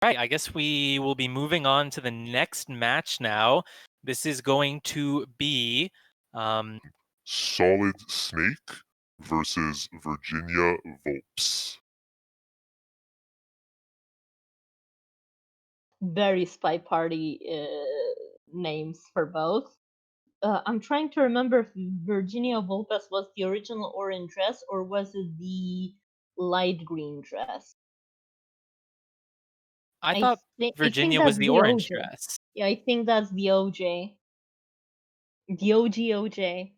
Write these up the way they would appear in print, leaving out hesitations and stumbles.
Right, I guess we will be moving on to the next match now. This is going to be Solid Snake versus Virginia Vulpes. Very SpyParty names for both. I'm trying to remember if Virginia Vulpes was the original orange dress or was it the light green dress? I thought think Virginia that's was the the orange OJ. dress. Yeah, I think that's the OJ. The OG.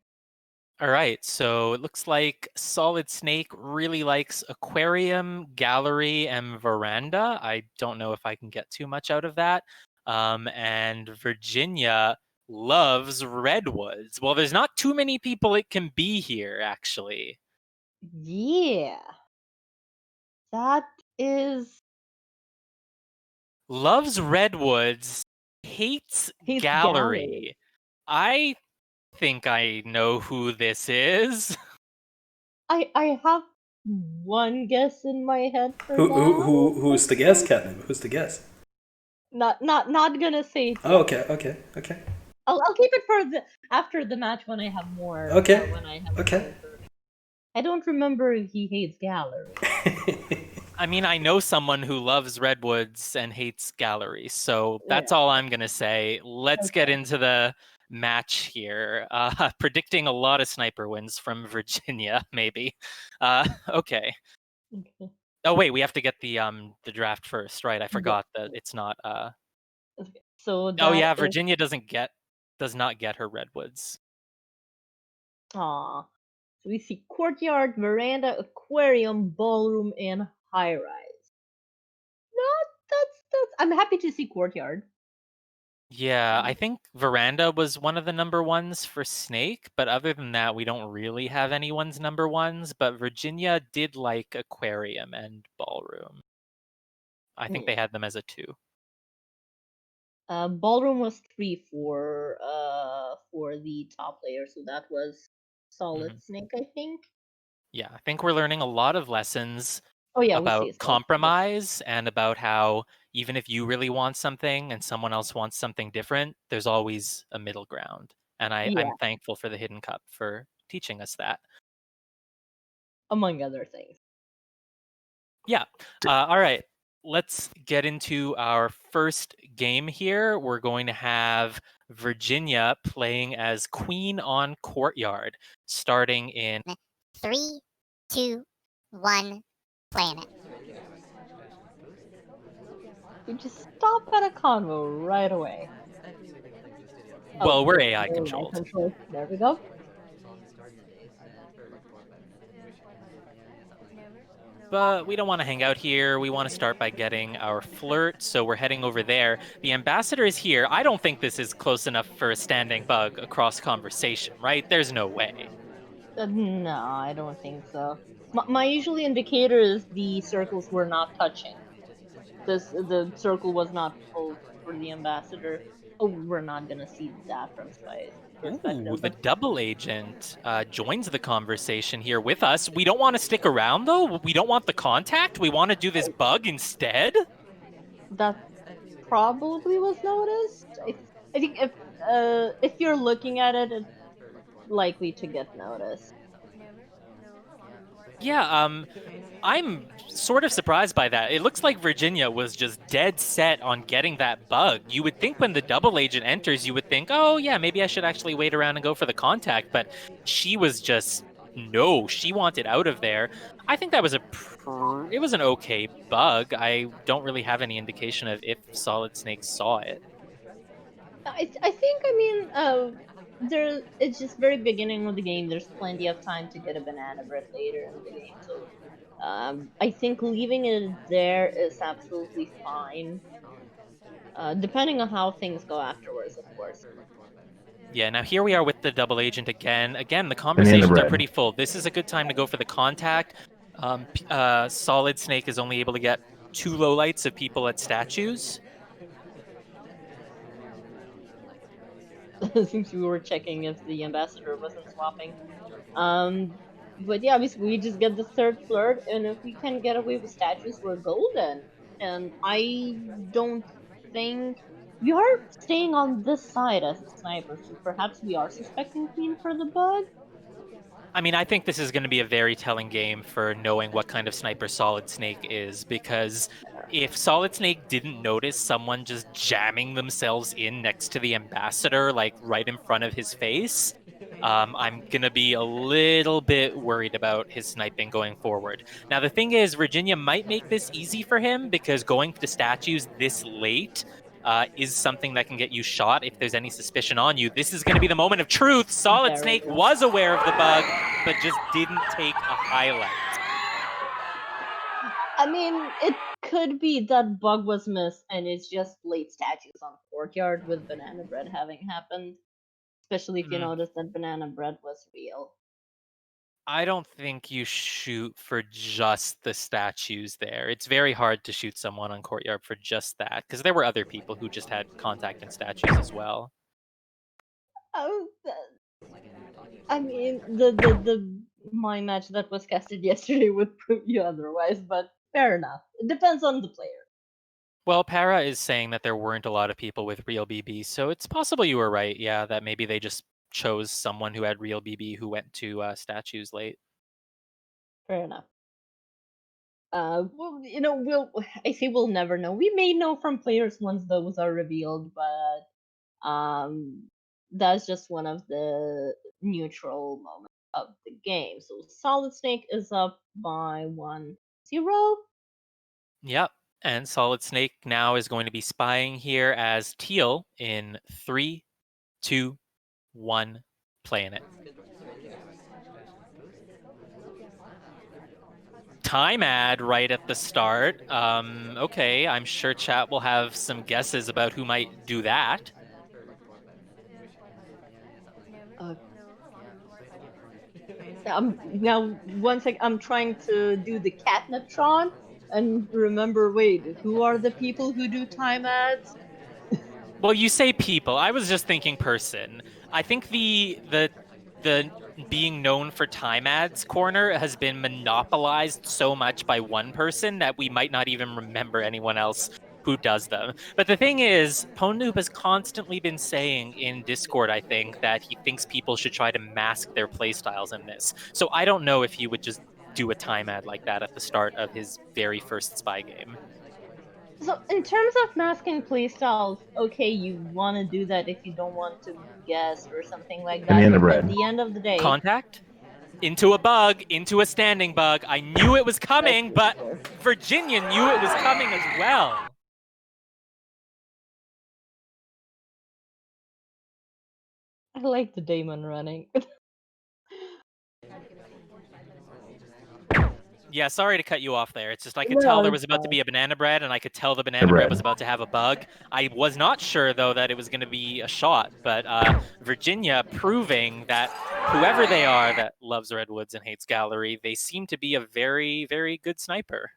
All right, so it looks like Solid Snake really likes Aquarium, Gallery, and Veranda. I don't know if I can get too much out of that. And Virginia loves Redwoods. Well, there's not too many people it can be here, actually. Yeah. That is... Loves Redwoods, hates Hates Gallery. Gallery. I think I know who this is. I have one guess in my head for Who's the guess, Catnip? Who's the guess? Not gonna say it Oh, yet. okay. I'll keep it for the after the match when I have more. Okay. When I have Okay. more. I don't remember if he hates Gallery. I mean, I know someone who loves Redwoods and hates Gallery, so that's all I'm gonna say. Let's get into the match here. Predicting a lot of sniper wins from Virginia, maybe. Okay. Oh wait, we have to get the draft first, right? I forgot that it's not. Okay. So Oh yeah, Virginia does not get her Redwoods. Aw. So we see Courtyard, Veranda, Aquarium, Ballroom, and High Rise. That's. I'm happy to see Courtyard. Yeah, I think Veranda was one of the number ones for Snake, but other than that, we don't really have anyone's number ones. But Virginia did like Aquarium and Ballroom. I think they had them as a 2. Ballroom was 3 for the top layer, so that was Solid Snake, I think. Yeah, I think we're learning a lot of lessons about compromise and about how even if you really want something and someone else wants something different, there's always a middle ground. And I'm thankful for the Hidden Cup for teaching us that. Among other things. Yeah. All right. Let's get into our first game here. We're going to have Virginia playing as Queen on Courtyard, starting in 3, 2, 1, planet. You just stop at a convo right away. Well, we're AI controlled. There we go. But we don't want to hang out here. We want to start by getting our flirt, so we're heading over there. The ambassador is here. I don't think this is close enough for a standing bug across conversation, right? There's no way. No, I don't think so. My usual indicator is the circles were not touching. The circle was not pulled for the ambassador. Oh, we're not gonna see that from Spy's perspective. Ooh, the double agent joins the conversation here with us. We don't want to stick around, though. We don't want the contact. We want to do this bug instead. That probably was noticed. I think if you're looking at it, it's likely to get noticed. Yeah, I'm sort of surprised by that. It looks like Virginia was just dead set on getting that bug. You would think when the double agent enters, you would think, oh yeah, maybe I should actually wait around and go for the contact. But she was just, no, she wanted out of there. I think that was it was an okay bug. I don't really have any indication of if Solid Snake saw it. I think, I mean, it's just very beginning of the game. There's plenty of time to get a banana bread later in the game, so I think leaving it there is absolutely fine. Depending on how things go afterwards, of course. Yeah, now here we are with the double agent again. Again, the conversations are pretty full. This is a good time to go for the contact. Solid Snake is only able to get 2 lowlights of people at statues. Since we were checking if the ambassador wasn't swapping. But yeah, we just get the third flirt, and if we can get away with statues, we're golden. and I don't think we are staying on this side as a sniper, so perhaps we are suspecting Queen for the bug. I mean, I think this is going to be a very telling game for knowing what kind of sniper Solid Snake is, because if Solid Snake didn't notice someone just jamming themselves in next to the ambassador, like right in front of his face, I'm going to be a little bit worried about his sniping going forward. Now, the thing is, Virginia might make this easy for him because going to statues this late is something that can get you shot if there's any suspicion on you. This is going to be the moment of truth. Solid Snake was aware of the bug, but just didn't take a highlight. I mean, it could be that bug was missed and it's just late statues on Courtyard with banana bread having happened. Especially if you notice that banana bread was real. I don't think you shoot for just the statues there. It's very hard to shoot someone on Courtyard for just that, because there were other people who just had contact in statues as well. I mean, the my match that was casted yesterday would prove you otherwise, but fair enough. It depends on the player. Well, Para is saying that there weren't a lot of people with real BB, so it's possible you were right. Yeah, that maybe they just chose someone who had real BB who went to statues late. Fair enough. Well, I say we'll never know. We may know from players once those are revealed, but that's just one of the neutral moments of the game. So Solid Snake is up by 1-0. Yep. And Solid Snake now is going to be spying here as Teal in 3, 2, 1, playing it. Time ad right at the start. Okay, I'm sure chat will have some guesses about who might do that. Now, one sec, I'm trying to do the catnaptron and remember, wait, who are the people who do time ads? Well, you say people. I was just thinking person. I think the being known for time ads corner has been monopolized so much by one person that we might not even remember anyone else who does them. But the thing is, Ponytail has constantly been saying in Discord, I think, that he thinks people should try to mask their playstyles in this. So I don't know if he would just do a time ad like that at the start of his very first spy game. So in terms of masking playstyles, okay, you want to do that if you don't want to guess or something like that. At the end of the day, contact into a bug, into a standing bug. I knew it was coming, but Virginia knew it was coming as well. I like the Damon running. Yeah, sorry to cut you off there. It's just I could tell there was about to be a banana bread, and I could tell the banana bread was about to have a bug. I was not sure, though, that it was going to be a shot, but Virginia proving that whoever they are that loves Redwoods and hates Gallery, they seem to be a very, very good sniper.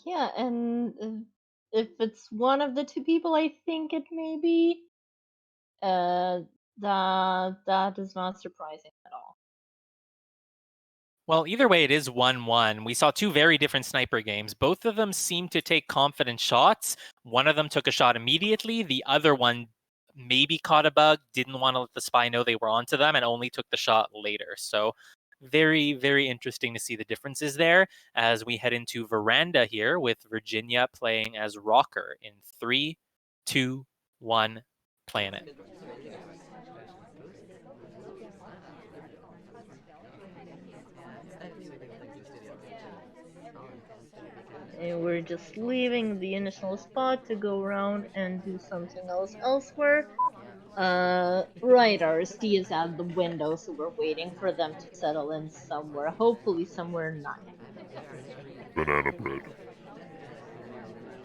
Yeah, and if it's one of the two people, I think it may be. That is not surprising at all. Well, either way, it is 1-1. We saw two very different sniper games. Both of them seemed to take confident shots. One of them took a shot immediately. The other one maybe caught a bug, didn't want to let the spy know they were onto them, and only took the shot later. So very, very interesting to see the differences there as we head into Veranda here with Virginia playing as Rocker in 3, 2, 1, playing it. And we're just leaving the initial spot to go around and do something else elsewhere. Right, our ST is out the window, so we're waiting for them to settle in somewhere. Hopefully somewhere nice. Banana bread.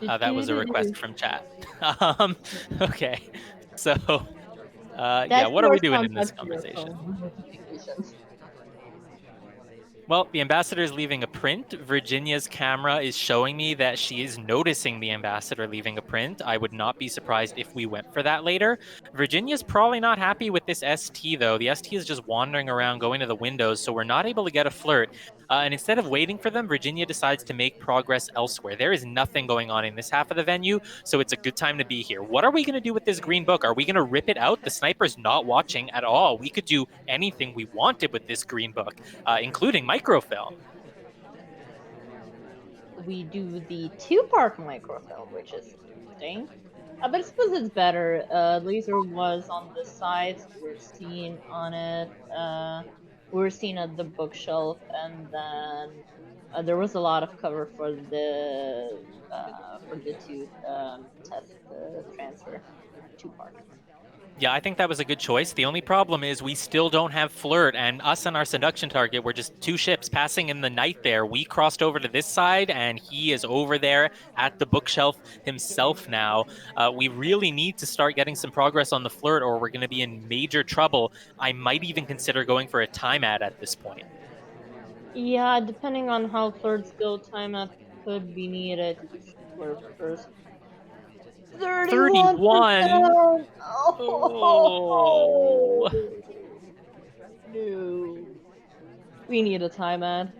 That was a request from chat. Okay, so yeah, what are we doing in this conversation? Well, the ambassador is leaving a print. Virginia's camera is showing me that she is noticing the ambassador leaving a print. I would not be surprised if we went for that later. Virginia's probably not happy with this ST, though. The ST is just wandering around, going to the windows, so we're not able to get a flirt. And instead of waiting for them, Virginia decides to make progress elsewhere. There is nothing going on in this half of the venue, so it's a good time to be here. What are we going to do with this green book? Are we going to rip it out? The sniper's not watching at all. We could do anything we wanted with this green book, including microfilm. We do the two-part microfilm, which is interesting. But I suppose it's better. Laser was on this side, so we're seen on it. We're seen at the bookshelf, and then there was a lot of cover for the two test transfer two-part. Yeah, I think that was a good choice. The only problem is we still don't have Flirt, and us and our seduction target were just two ships passing in the night there. We crossed over to this side, and he is over there at the bookshelf himself now. We really need to start getting some progress on the Flirt, or we're going to be in major trouble. I might even consider going for a time ad at this point. Yeah, depending on how Flirt's go, time up could be needed to Flirt first. 31%! 31? Oh, no. We need a time ad.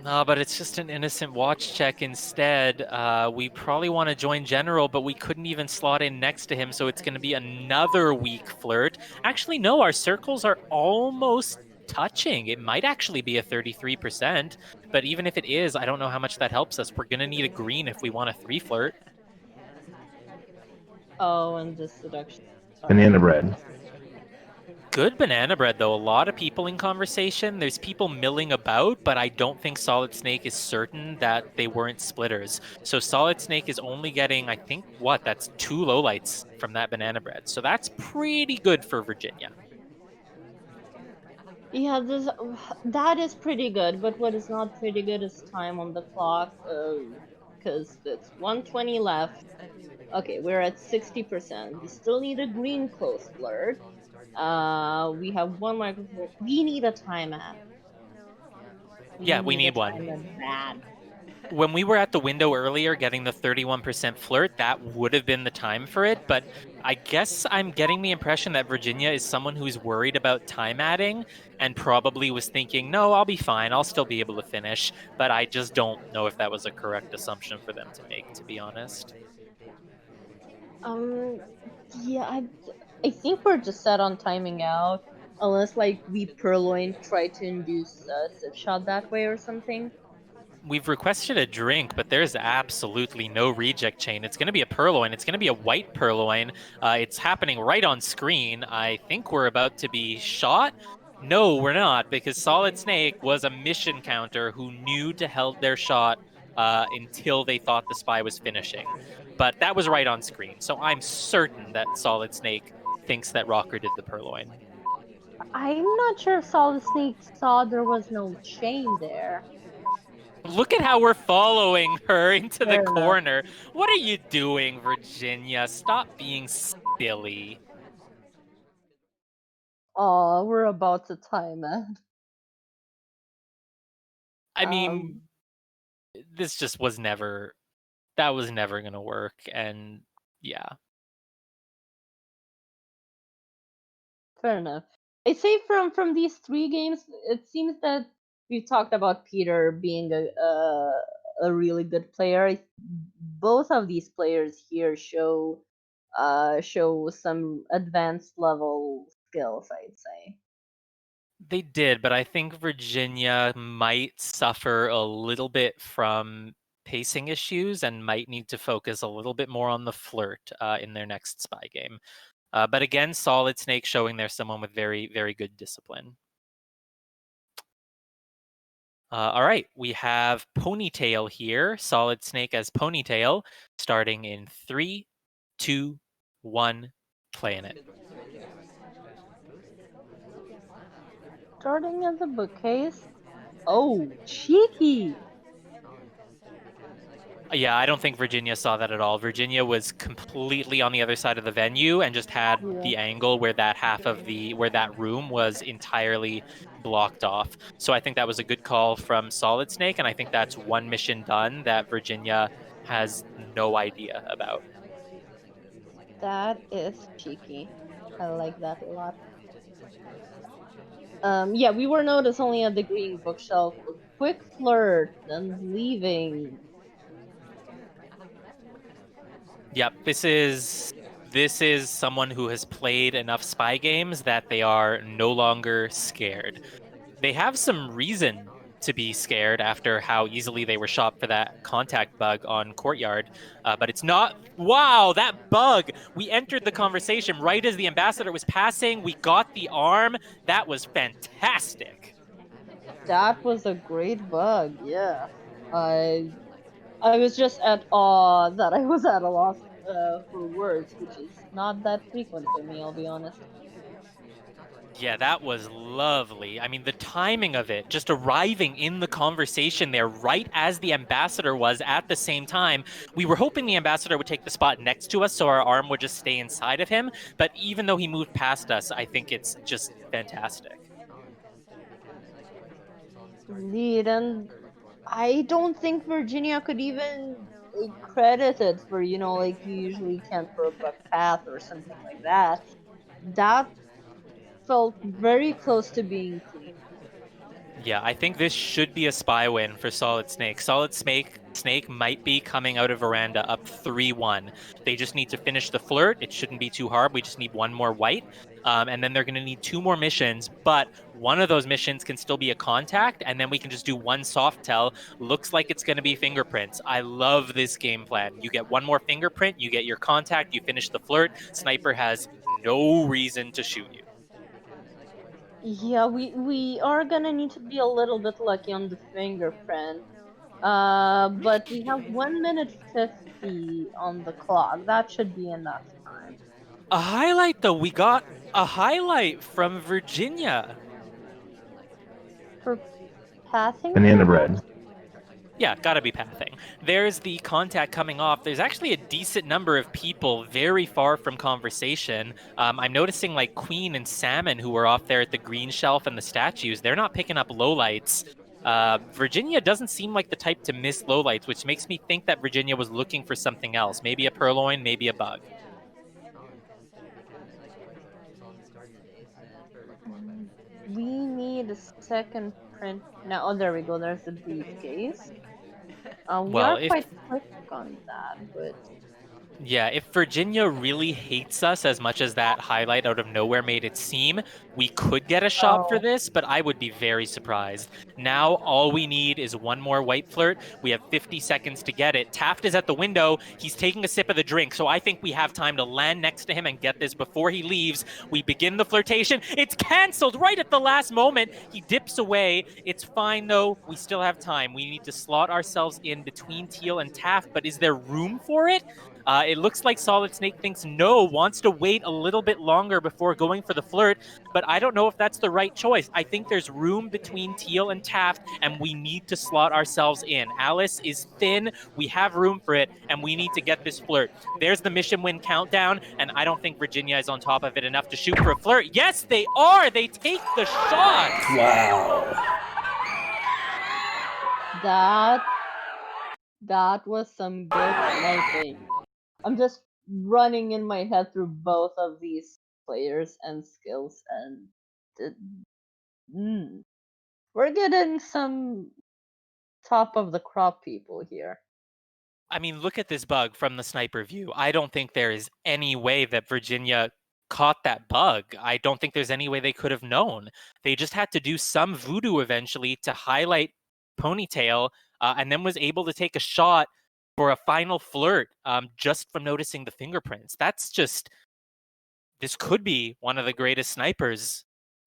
No, but it's just an innocent watch check instead. We probably want to join General, but we couldn't even slot in next to him, so it's going to be another weak Flirt. Actually, no, our circles are almost touching. It might actually be a 33%, but even if it is, I don't know how much that helps us. We're going to need a green if we want a 3 Flirt. Oh, and the seduction. Banana bread. Good banana bread, though. A lot of people in conversation. There's people milling about, but I don't think Solid Snake is certain that they weren't splitters. So Solid Snake is only getting, I think, that's 2 lowlights from that banana bread. So that's pretty good for Virginia. Yeah, that is pretty good, but what is not pretty good is time on the clock, because it's 120 left. Okay, we're at 60%. We still need a green close Flirt. We have one microphone. We need a time ad. Yeah, we need one. Bad. When we were at the window earlier getting the 31% Flirt, that would have been the time for it, but I guess I'm getting the impression that Virginia is someone who's worried about time adding and probably was thinking, no, I'll be fine, I'll still be able to finish, but I just don't know if that was a correct assumption for them to make, to be honest. Yeah, I think we're just set on timing out, unless like we Purloin try to induce a Civ shot that way or something. We've requested a drink, but there's absolutely no reject chain. It's going to be a Purloin. It's going to be a white Purloin. It's happening right on screen. I think we're about to be shot. No, we're not, because Solid Snake was a mission counter who knew to held their shot until they thought the spy was finishing. But that was right on screen, so I'm certain that Solid Snake thinks that Rocker did the Purloin. I'm not sure if Solid Snake saw there was no chain there. Look at how we're following her into Fair the enough. corner. What are you doing, Virginia? Stop being silly. Oh, we're about to time it. I mean, this just was never, that was never going to work. And yeah. Fair enough. I say from these 3 games, it seems that we've talked about Peter being a really good player. Both of these players here show some advanced level skills, I'd say. They did, but I think Virginia might suffer a little bit from pacing issues and might need to focus a little bit more on the Flirt in their next spy game. But again, Solid Snake showing there's someone with very, very good discipline. All right, we have Ponytail here. Solid Snake as Ponytail, starting in 3, 2, 1, playing it. Starting at the bookcase. Oh, cheeky! Yeah, I don't think Virginia saw that at all. Virginia was completely on the other side of the venue and just had the angle where that half of where that room was entirely blocked off. So I think that was a good call from Solid Snake, and I think that's one mission done that Virginia has no idea about. That is cheeky. I like that a lot. Yeah, we were noticed only at the green bookshelf. quick flirt and leaving. Yep, this is someone who has played enough spy games that they are no longer scared. They have some reason to be scared after how easily they were shot for that contact bug on Courtyard, but it's not. Wow, that bug! We entered the conversation right as the ambassador was passing. We got the arm. That was fantastic. That was a great bug, yeah. I was just at awe that I was at a loss for words, which is not that frequent for me, I'll be honest. Yeah, that was lovely. I mean, the timing of it, just arriving in the conversation there right as the ambassador was at the same time. We were hoping the ambassador would take the spot next to us so our arm would just stay inside of him. But even though he moved past us, I think it's just fantastic. Indeed, and I don't think Virginia could even credit it for, like you usually can for a bug path or something like that. That felt very close to being clean. Yeah, I think this should be a spy win for Solid Snake. Solid Snake might be coming out of Veranda up 3-1. They just need to finish the flirt. It shouldn't be too hard. We just need one more white. And then they're going to need 2 more missions, but one of those missions can still be a contact, and then we can just do one soft tell. Looks like it's going to be fingerprints. I love this game plan. You get one more fingerprint, you get your contact, you finish the flirt. Sniper has no reason to shoot you. Yeah, we are gonna need to be a little bit lucky on the fingerprint. But we have 1 minute 50 on the clock. That should be enough time. A highlight, though. We got a highlight from Virginia. For passing? Banana bread. Yeah, gotta be pathing. There's the contact coming off. There's actually a decent number of people very far from conversation. I'm noticing like Queen and Salmon, who were off there at the green shelf and the statues, they're not picking up lowlights. Virginia doesn't seem like the type to miss lowlights, which makes me think that Virginia was looking for something else. Maybe a purloin, maybe a bug. We need a second print now. Oh, there we go. There's the briefcase. We Well, are quite quick on that, but yeah, if Virginia really hates us as much as that highlight out of nowhere made it seem, we could get a shot for this, but I would be very surprised. Now, all we need is one more white flirt. We have 50 seconds to get it. Taft is at the window. He's taking a sip of the drink, so I think we have time to land next to him and get this before he leaves. We begin the flirtation. It's canceled right at the last moment. He dips away. It's fine, though. We still have time. We need to slot ourselves in between Teal and Taft, but is there room for it? It looks like Solid Snake thinks no, wants to wait a little bit longer before going for the flirt, but I don't know if that's the right choice. I think there's room between Teal and Taft, and we need to slot ourselves in. Alice is thin, we have room for it, and we need to get this flirt. There's the mission win countdown, and I don't think Virginia is on top of it enough to shoot for a flirt. Yes, they are! They take the shot! Wow. That was some good sniping. I'm just running in my head through both of these players and skills, and we're getting some top of the crop people here. I mean, look at this bug from the sniper view. I don't think there is any way that Virginia caught that bug. I don't think there's any way they could have known. They just had to do some voodoo eventually to highlight Ponytail, and then was able to take a shot for a final flirt just from noticing the fingerprints. That's just, this could be one of the greatest snipers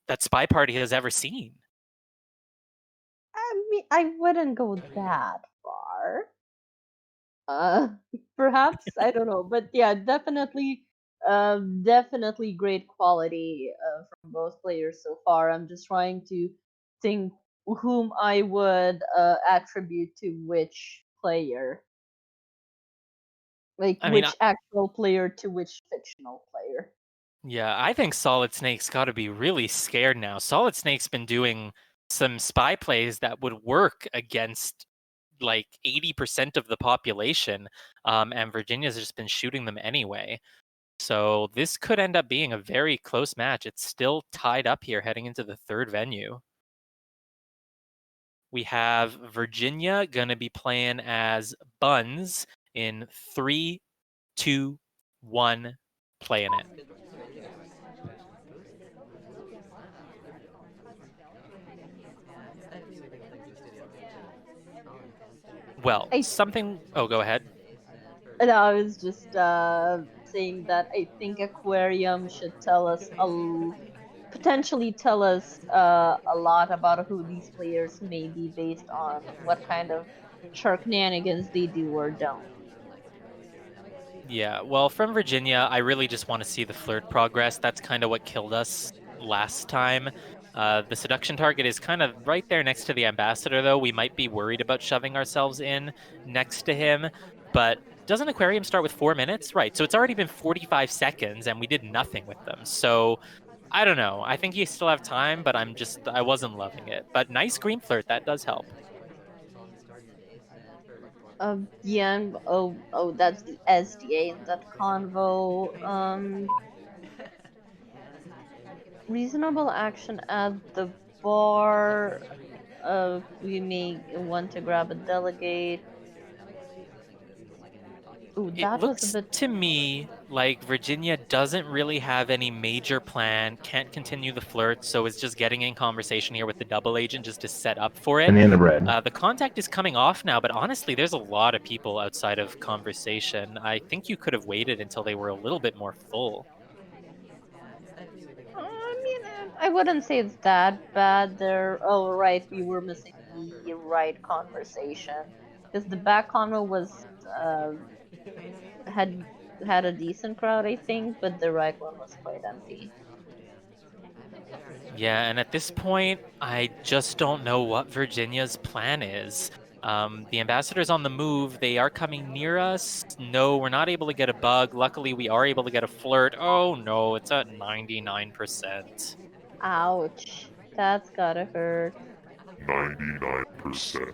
that SpyParty has ever seen. I mean, I wouldn't go that far. Perhaps, I don't know, but yeah, definitely great quality from both players so far. I'm just trying to think whom I would attribute to which player. Like, which actual player to which fictional player. Yeah, I think Solid Snake's got to be really scared now. Solid Snake's been doing some spy plays that would work against like 80% of the population, and Virginia's just been shooting them anyway. So this could end up being a very close match. It's still tied up here heading into the third venue. We have Virginia gonna be playing as Buns in 3, 2, 1, playing it. Well, I something. Oh, go ahead. And I was just saying that I think Aquarium should potentially tell us a lot about who these players may be based on what kind of shenanigans they do or don't. Yeah, well, from Virginia, I really just want to see the flirt progress. That's kind of what killed us last time. The seduction target is kind of right there next to the ambassador, though. We might be worried about shoving ourselves in next to him. But doesn't Aquarium start with 4 minutes? Right. So it's already been 45 seconds and we did nothing with them. So I don't know. I think you still have time, but I wasn't loving it. But nice green flirt. That does help. Yeah, oh, that's the SDA in that convo. Reasonable action at the bar. We may want to grab a delegate. Ooh, It that was a looks bit. to me like Virginia doesn't really have any major plan, can't continue the flirt, so is just getting in conversation here with the double agent just to set up for it. Banana bread. The contact is coming off now, but honestly, there's a lot of people outside of conversation. I think you could have waited until they were a little bit more full. I mean, I wouldn't say it's that bad. Oh, right, we were missing the right conversation because the back convo was had had a decent crowd, I think, but the right one was quite empty. Yeah, and at this point, I just don't know what Virginia's plan is. The ambassador's on the move. They are coming near us. No, we're not able to get a bug. Luckily, we are able to get a flirt. Oh no, it's at 99%. Ouch, that's gotta hurt. 99%.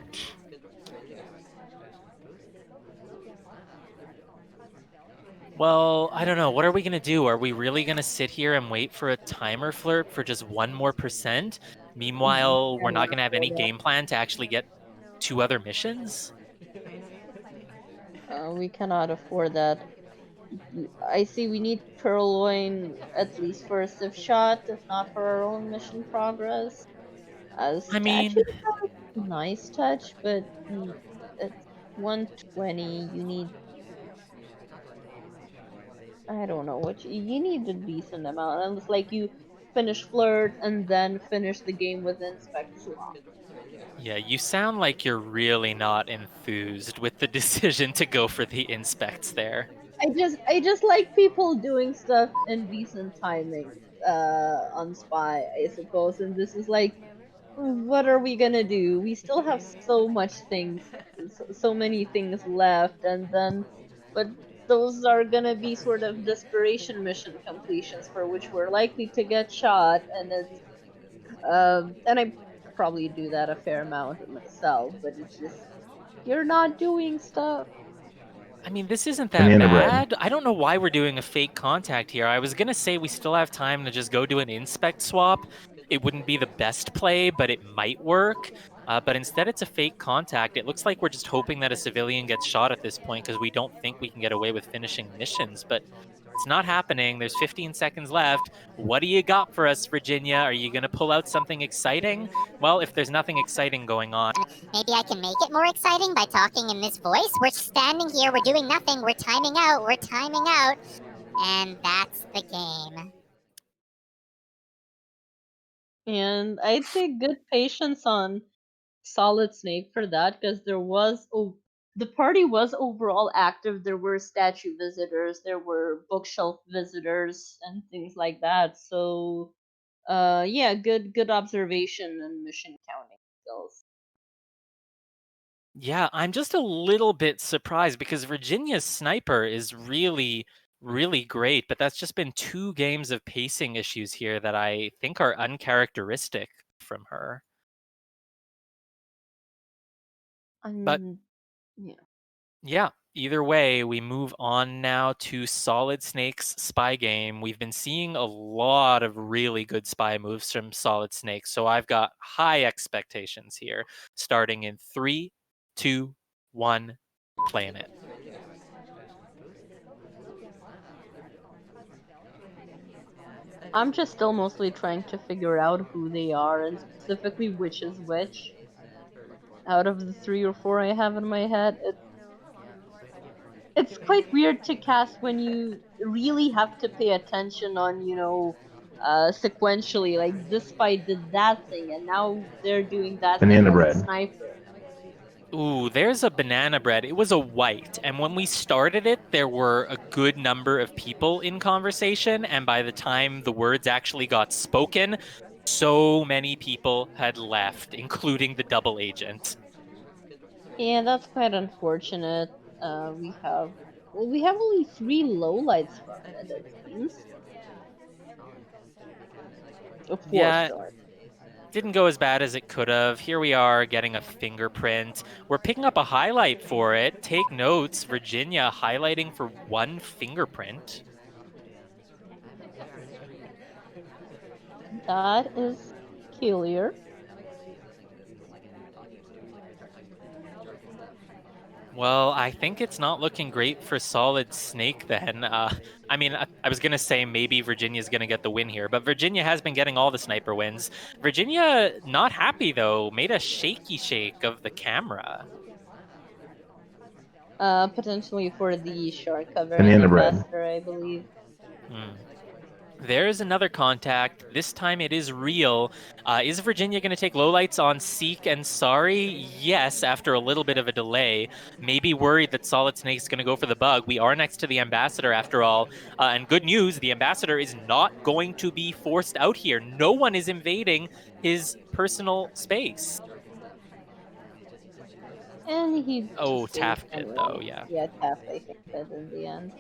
Well, I don't know. What are we going to do? Are we really going to sit here and wait for a timer flirt for just 1 more%? Meanwhile, we're not going to have any game plan to actually get 2 other missions? We cannot afford that. I see we need purloin at least for a stiff shot, if not for our own mission progress. A I statue mean, is a nice touch, but it's 120. You need, I don't know what you need a decent amount. And it's like you finish flirt and then finish the game with inspect swap. yeah, you sound like you're really not enthused with the decision to go for the inspects there. I just like people doing stuff in decent timing on Spy, I suppose. And this is like, what are we gonna do? We still have so many things left, and then, but those are gonna be sort of desperation mission completions for which we're likely to get shot, and and I probably do that a fair amount myself, but it's just you're not doing stuff. I mean, this isn't that Banana bread. bad. I don't know why we're doing a fake contact here. I was going to say we still have time to just go do an inspect swap. It wouldn't be the best play, but it might work. But instead, it's a fake contact. It looks like we're just hoping that a civilian gets shot at this point because we don't think we can get away with finishing missions. But it's not happening. There's 15 seconds left. What do you got for us, Virginia? Are you going to pull out something exciting? Well, if there's nothing exciting going on. Maybe I can make it more exciting by talking in this voice. We're standing here, we're doing nothing, we're timing out, and that's the game. And I'd say good patience on Solid Snake for that, because the party was overall active. There were statue visitors, there were bookshelf visitors, and things like that. So, yeah, good observation and mission counting skills. Yeah, I'm just a little bit surprised because Virginia's sniper is really, really great, but that's just been 2 games of pacing issues here that I think are uncharacteristic from her. But Yeah. yeah, Either way, we move on now to Solid Snake's spy game. We've been seeing a lot of really good spy moves from Solid Snake, so I've got high expectations here. Starting in 3, 2, 1, playing it. I'm just still mostly trying to figure out who they are and specifically which is which. Out of the 3 or 4 I have in my head, it's quite weird to cast when you really have to pay attention on, sequentially. Like this spy did that thing, and now they're doing that thing Banana as a bread. sniper. Ooh, there's a banana bread. It was a white. And when we started it, there were a good number of people in conversation. And by the time the words actually got spoken, so many people had left, including the double agent. Yeah, that's quite unfortunate. We have only 3 lowlights from it seems. Or 4, Yeah, sorry. didn't go as bad as it could have. Here we are getting a fingerprint. We're picking up a highlight for it. Take notes, Virginia highlighting for 1 fingerprint. That is peculiar. Well, I think it's not looking great for Solid Snake then. I mean, I was going to say maybe Virginia's going to get the win here, but Virginia has been getting all the sniper wins. Virginia not happy, though. Made a shaky shake of the camera. Potentially for the shark cover Banana and bread. ambassador, I believe. There's another contact. This time it is real. Is Virginia going to take lowlights on Seek and Sorry? Yes, after a little bit of a delay. Maybe worried that Solid Snake's going to go for the bug. We are next to the ambassador after all. And good news, the ambassador is not going to be forced out here. No one is invading his personal space. And he Taft did, though, yeah. Yeah, Taft, I think, did in the end.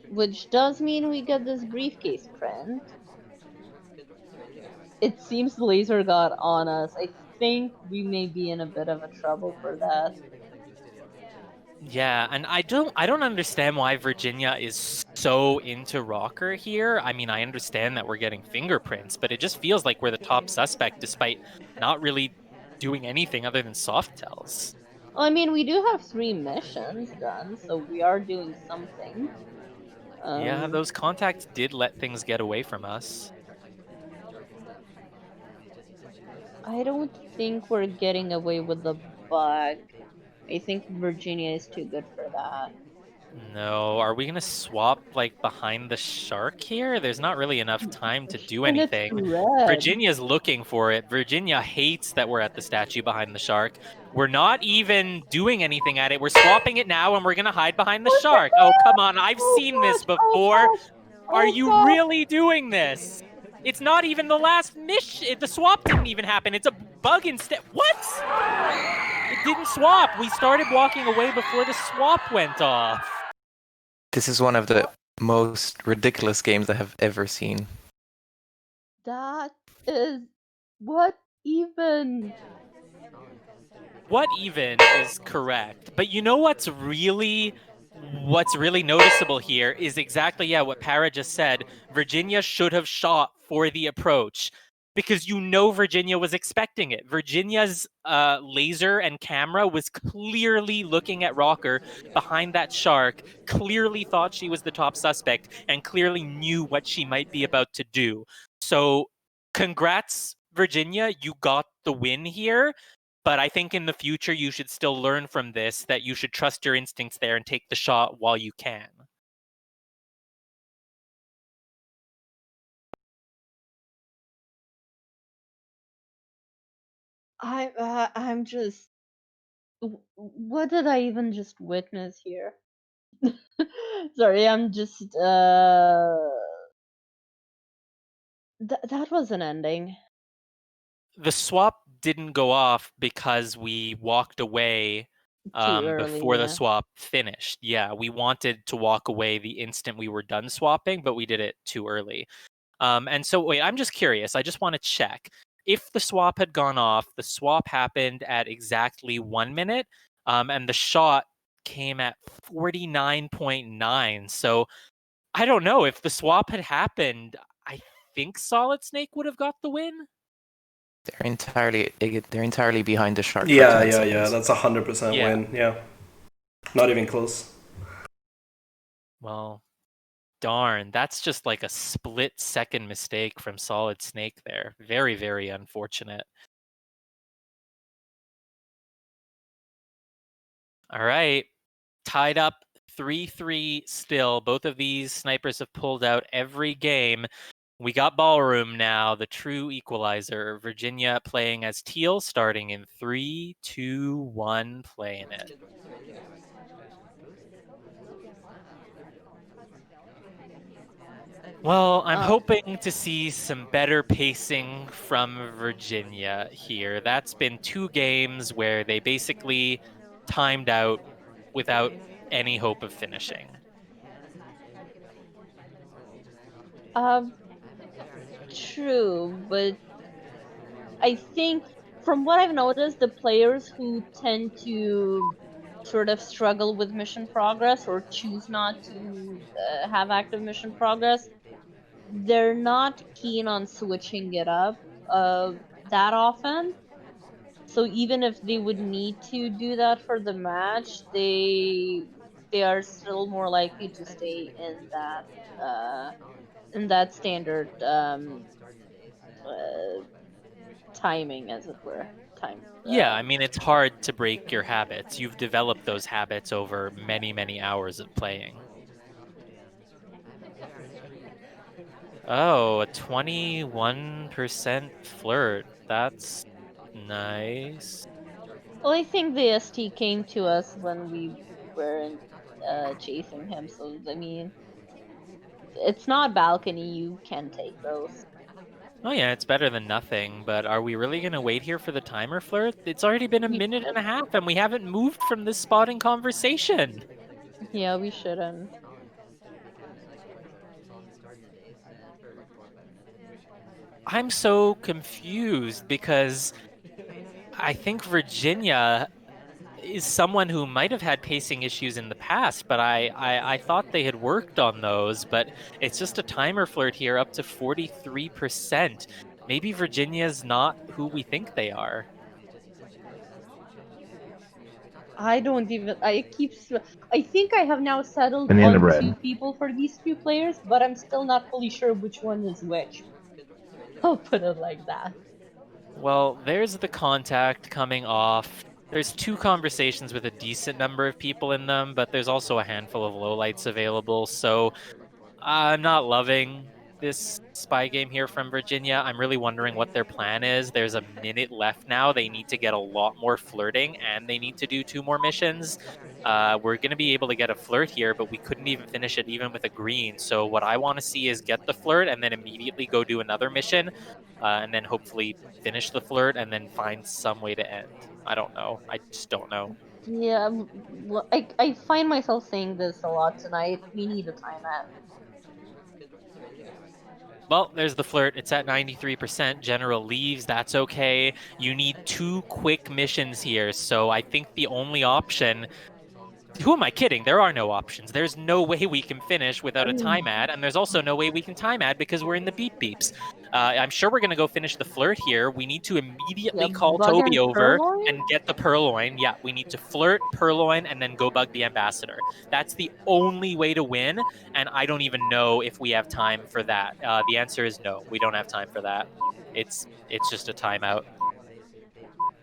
Which does mean we get this briefcase print. It seems Laser got on us. I think we may be in a bit of a trouble for that. Yeah, and I don't understand why Virginia is so into Rocker here. I mean, I understand that we're getting fingerprints, but it just feels like we're the top suspect despite not really doing anything other than soft tells. Well, I mean, we do have 3 missions done, so we are doing something. Yeah, those contacts did let things get away from us. I don't think we're getting away with the bug. I think Virginia is too good for that. No, are we gonna swap like behind the shark here? There's not really enough time to do anything. Virginia's looking for it. Virginia hates that we're at the statue behind the shark. We're not even doing anything at it. We're swapping it now and we're gonna hide behind the shark. Oh, come on, I've seen this before. Are you really doing this? It's not even the last mission. The swap didn't even happen. It's a bug instead. What? It didn't swap. We started walking away before the swap went off. This is one of the most ridiculous games I have ever seen. That is... What even? What even is correct. But you know what's really noticeable here is exactly, what Para just said. Virginia should have shot for the approach because Virginia was expecting it. Virginia's laser and camera was clearly looking at Rocker behind that shark, clearly thought she was the top suspect, and clearly knew what she might be about to do. So congrats, Virginia, you got the win here. But I think in the future, you should still learn from this, that you should trust your instincts there and take the shot while you can. I'm just... What did I even just witness here? Sorry, I'm just... That was an ending. The swap didn't go off because we walked away before the swap finished. Yeah, we wanted to walk away the instant we were done swapping, but we did it too early. And so, wait, I'm just curious. I just want to check. If the swap had gone off, the swap happened at exactly 1 minute, and the shot came at 49.9. So I don't know if the swap had happened. I think Solid Snake would have got the win. They're entirely behind the shark. Yeah, for 10 yeah, yeah. seconds. That's 100% Yeah. win. Yeah. Not even close. Well, darn, that's just like a split-second mistake from Solid Snake there. Very, very unfortunate. All right, tied up 3-3 still. Both of these snipers have pulled out every game. We got Ballroom now, the true equalizer. Virginia playing as Teal, starting in 3, 2, 1, playing it. Well, I'm hoping to see some better pacing from Virginia here. That's been 2 games where they basically timed out without any hope of finishing. True, but I think from what I've noticed, the players who tend to sort of struggle with mission progress or choose not to have active mission progress, they're not keen on switching it up that often. So even if they would need to do that for the match, they are still more likely to stay in that standard timing, as it were. Time. Yeah, I mean, it's hard to break your habits. You've developed those habits over many, many hours of playing. Oh, a 21% flirt. That's nice. Well, I think the ST came to us when we weren't chasing him, so I mean, it's not balcony. You can take those. Oh yeah, it's better than nothing, but are we really going to wait here for the timer flirt? It's already been a We minute and a should. half and we haven't moved from this spot in conversation. Yeah, we shouldn't. I'm so confused because I think Virginia is someone who might have had pacing issues in the past, but I thought they had worked on those, but it's just a timer flirt here up to 43%. Maybe Virginia's not who we think they are. I don't even. I think I have now settled Banana on bread. 2 people for these 2 players, but I'm still not fully sure which one is which. I'll put it like that. Well, there's the contact coming off. There's 2 conversations with a decent number of people in them, but there's also a handful of lowlights available, so I'm not loving this spy game here from Virginia. I'm really wondering what their plan is. There's a minute left now. They need to get a lot more flirting, and they need to do 2 more missions. We're going to be able to get a flirt here, but we couldn't even finish it even with a green. So what I want to see is get the flirt and then immediately go do another mission, and then hopefully finish the flirt and then find some way to end. I don't know. I just don't know. Yeah, I find myself saying this a lot tonight. We need a timeout. Well, there's the flirt. It's at 93%. General leaves. That's okay. You need 2 quick missions here. So I think the only option... Who am I kidding? There are no options. There's no way we can finish without a time ad, and there's also no way we can time ad because we're in the beep beeps. I'm sure we're going to go finish the flirt here. We need to immediately call Bug Toby and over Purloin? and get the Purloin. Yeah, we need to flirt, Purloin, and then go bug the ambassador. That's the only way to win, and I don't even know if we have time for that. The answer is no. We don't have time for that. It's just a timeout.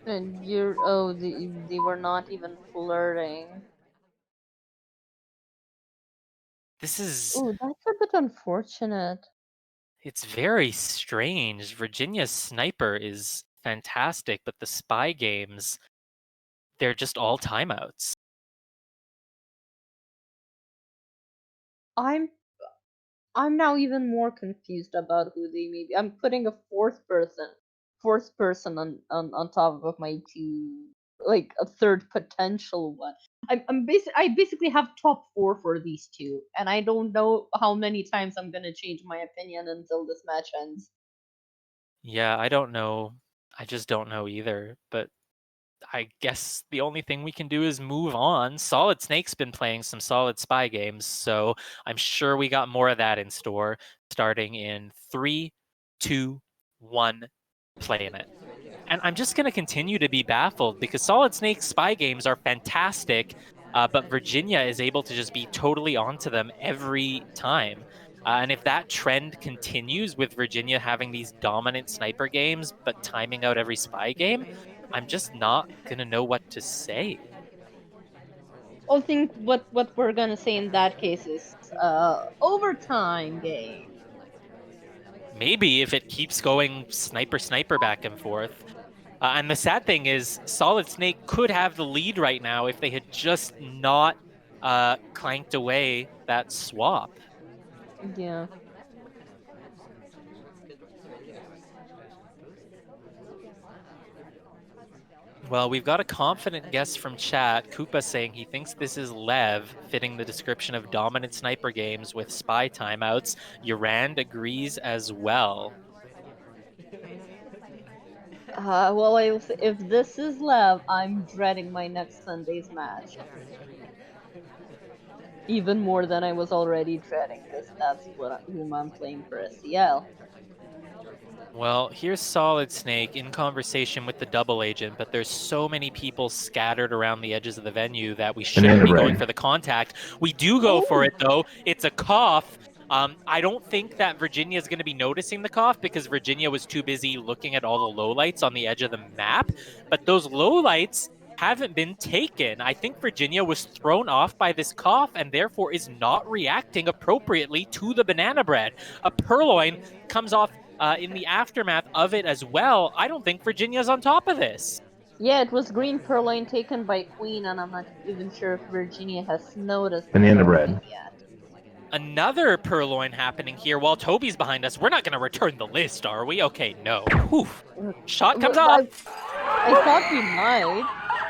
And they were not even flirting. This is... Oh, that's a bit unfortunate. It's very strange. Virginia's sniper is fantastic, but the spy games, they're just all timeouts. I'm now even more confused about who they may be. I'm putting a fourth person on top of my 2, like a third potential one. I basically have top 4 for these 2, and I don't know how many times I'm gonna change my opinion until this match ends. Yeah, I don't know. I just don't know either. But I guess the only thing we can do is move on. Solid Snake's been playing some solid spy games, so I'm sure we got more of that in store. Starting in 3, 2, 1, playing it. And I'm just going to continue to be baffled because Solid Snake spy games are fantastic, but Virginia is able to just be totally onto them every time. And if that trend continues with Virginia having these dominant sniper games, but timing out every spy game, I'm just not going to know what to say. I think what we're gonna say in that case is overtime game. Maybe if it keeps going sniper back and forth. And the sad thing is, Solid Snake could have the lead right now if they had just not clanked away that swap. Yeah. Well, we've got a confident guess from chat. Koopa saying he thinks this is Lev, fitting the description of dominant sniper games with spy timeouts. Urand agrees as well. Well, if this is Lev, I'm dreading my next Sunday's match. Even more than I was already dreading, because that's whom I'm playing for SCL. Well, here's Solid Snake in conversation with the double agent, but there's so many people scattered around the edges of the venue that we shouldn't be going for the contact. We do go for it, though. It's a cough. I don't think that Virginia is going to be noticing the cough because Virginia was too busy looking at all the lowlights on the edge of the map. But those lowlights haven't been taken. I think Virginia was thrown off by this cough and therefore is not reacting appropriately to the banana bread. A purloin comes off in the aftermath of it as well. I don't think Virginia's on top of this. Yeah, it was green purloin taken by Queen, and I'm not even sure if Virginia has noticed Banana bread yet. Another purloin happening here while Toby's behind us. We're not going to return the list, are we? Okay, no. Whew. Shot comes off. I thought we might.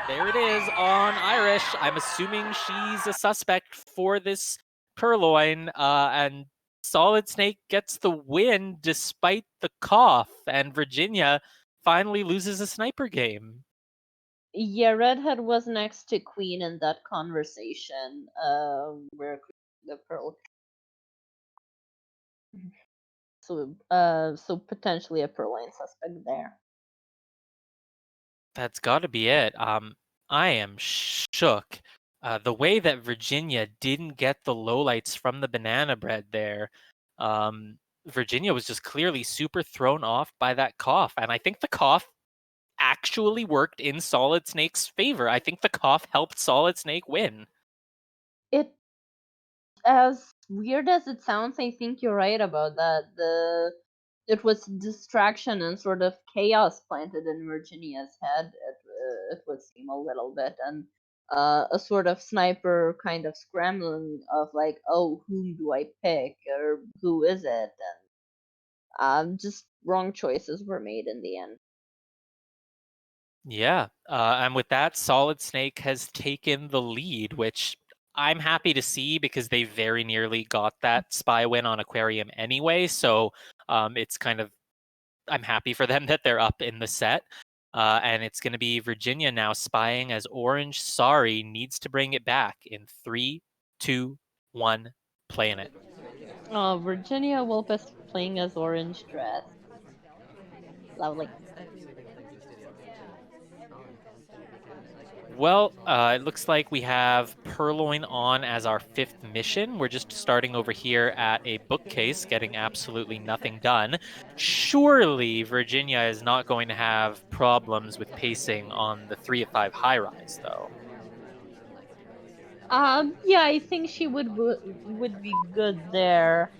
There it is on Irish. I'm assuming she's a suspect for this purloin, and Solid Snake gets the win despite the cough, and Virginia finally loses a sniper game. Yeah, Redhead was next to Queen in that conversation, where the Pearl. So potentially a purloin suspect there. That's got to be it. I am shook. The way that Virginia didn't get the lowlights from the banana bread there. Virginia was just clearly super thrown off by that cough. And I think the cough actually worked in Solid Snake's favor. I think the cough helped Solid Snake win. It, as weird as it sounds, I think you're right about that. It was distraction and sort of chaos planted in Virginia's head. It would seem a little bit, and a sort of sniper kind of scrambling of like, oh, whom do I pick or who is it, and just wrong choices were made in the end. Yeah, and with that, Solid Snake has taken the lead, which I'm happy to see because they very nearly got that spy win on Aquarium anyway. So it's kind of, I'm happy for them that they're up in the set. And it's going to be Virginia now spying as Orange. Sorry, needs to bring it back in 3, 2, 1, playing it. Virginia Vulpes playing as Orange Dress. Lovely. Well, it looks like we have Purloin on as our 5th mission. We're just starting over here at a bookcase, getting absolutely nothing done. Surely Virginia is not going to have problems with pacing on the 3 of 5 high rise, though. Yeah, I think she would be good there.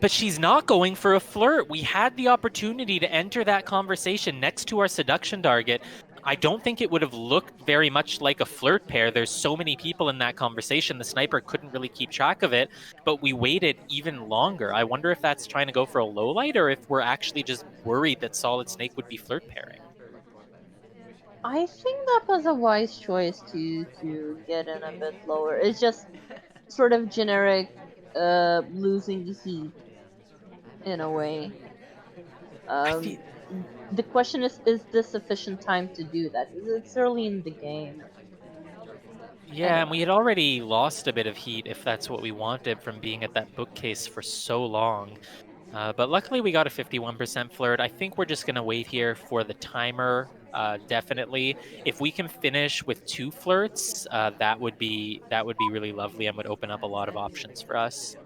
But she's not going for a flirt. We had the opportunity to enter that conversation next to our seduction target. I don't think it would have looked very much like a flirt pair. There's so many people in that conversation. The sniper couldn't really keep track of it, but we waited even longer. I wonder if that's trying to go for a low light or if we're actually just worried that Solid Snake would be flirt pairing. I think that was a wise choice to get in a bit lower. It's just sort of generic losing the heat in a way. the question is this sufficient time to do that? It's early in the game. Yeah, and we had already lost a bit of heat, if that's what we wanted, from being at that bookcase for so long. But luckily we got a 51% flirt. I think we're just going to wait here for the timer, definitely. If we can finish with 2 flirts, that would be really lovely and would open up a lot of options for us.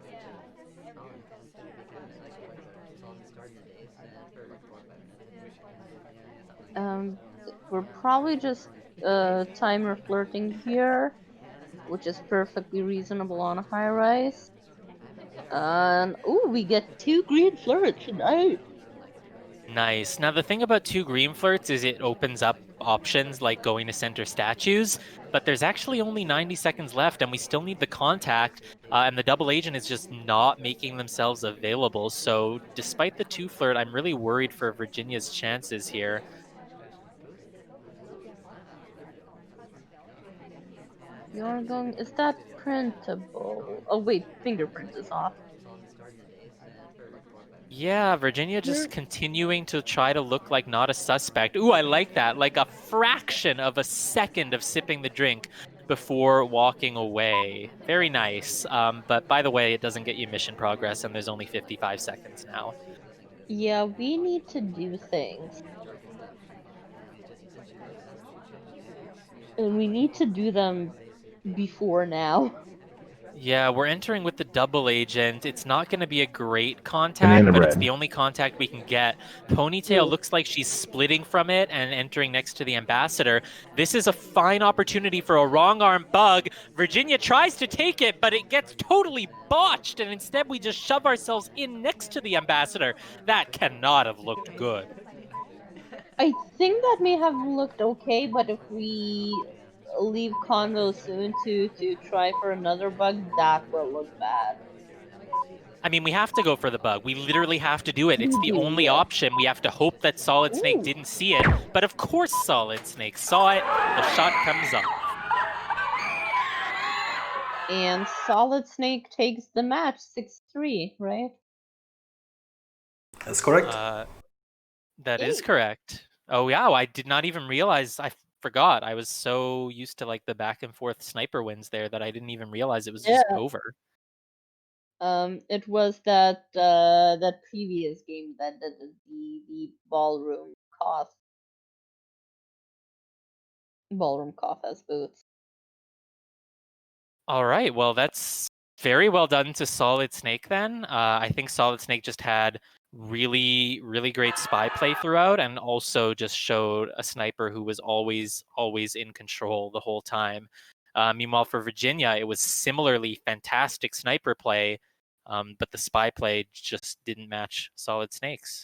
We're probably just timer flirting here, which is perfectly reasonable on a high rise. And ooh, we get 2 green flirts tonight. Nice. Now, the thing about 2 green flirts is it opens up options like going to center statues, but there's actually only 90 seconds left, and we still need the contact, and the double agent is just not making themselves available. So despite the 2 flirt, I'm really worried for Virginia's chances here. You're going... Is that printable? Oh wait, fingerprint is off. Yeah, Virginia just continuing to try to look like not a suspect. Ooh, I like that. Like a fraction of a second of sipping the drink before walking away. Very nice. But by the way, it doesn't get you mission progress, and there's only 55 seconds now. Yeah, we need to do things. And we need to do them before now. Yeah, we're entering with the double agent. It's not going to be a great contact, but it's the only contact we can get. Ponytail looks like she's splitting from it and entering next to the ambassador. This is a fine opportunity for a wrong arm bug. Virginia tries to take it, but it gets totally botched, and instead we just shove ourselves in next to the ambassador. That cannot have looked good. I think that may have looked okay, but if we leave Convo soon to try for another bug, that will look bad. I mean, we have to go for the bug. We literally have to do it. It's the only Yeah. option. We have to hope that Solid Snake didn't see it. But of course Solid Snake saw it. The shot comes up. And Solid Snake takes the match 6-3, right? That's correct. That is correct. Oh, yeah, I did not even realize. I forgot. I was so used to like the back and forth sniper wins there that I didn't even realize it was just over. It was that previous game that the ballroom cough. Ballroom cough has boots. All right. Well, that's very well done to Solid Snake then. I think Solid Snake just had really, really great spy play throughout, and also just showed a sniper who was always in control the whole time. Meanwhile, for Virginia, it was similarly fantastic sniper play, but the spy play just didn't match Solid Snake's.